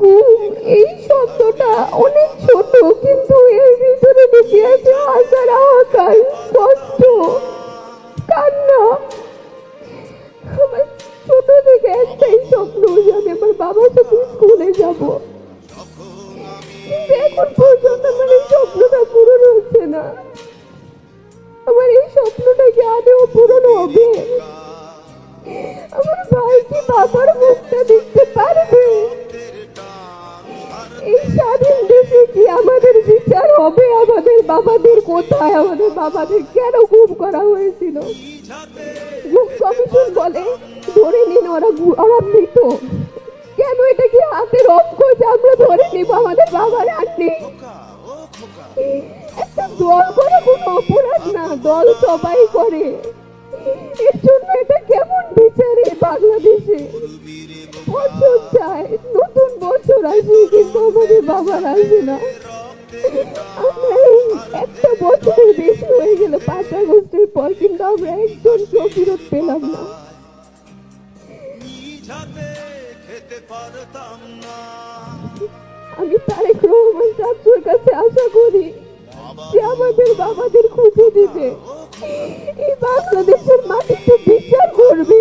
গুম এই শব্দটা অনেক ছোট, কিন্তু এর ভিতরে ঢুকে আছে হাজার হাহাকার, কষ্ট, কান্না। আমার ছোট থেকে একটাই স্বপ্ন যে আমি আমার বাবার সাথে স্কুলে যাব, কিন্তু এখন পর্যন্ত আমার এই স্বপ্নটা পূরণ হচ্ছে না। আমার এই স্বপ্নটা কি আদৌ পূরণ হবে? আমার ভাই কি বাবার মুখটা দেখতে পারবে? এই স্বাধীন দেশে কি আমাদের বিচার হবে? আমাদের বাবাদের কোথায়? আমাদের বাবাদের কেন গুম করা হয়েছিল? গুম কমিশন বলে ধরে নিন ওরা মৃত। কেন এটা কি হাতের অঙ্ক যে আমরা ধরে নিব আমাদের বাবার আর নেই? একটা দল করে কোনো অপরাধ না, দল সবাই করে। এর জন্য এটা কেমন বিচারে বাংলাদেশে? বছর যায়, নতুন বছর আসে, কিন্তু আমাদের বাবার আসে না। আমরা এই একটা বছরের বেশি হয়ে গেল 5 আগস্টের পর, কিন্তু আমরা একজন কেউ ফেরত পেলাম না। আমি তারেক রহমান চাচুর কাছে আশা করি যে আমাদের বাবাদের খুঁজে দিবে, এই বাংলাদেশের মাটিতে বিচার করবে।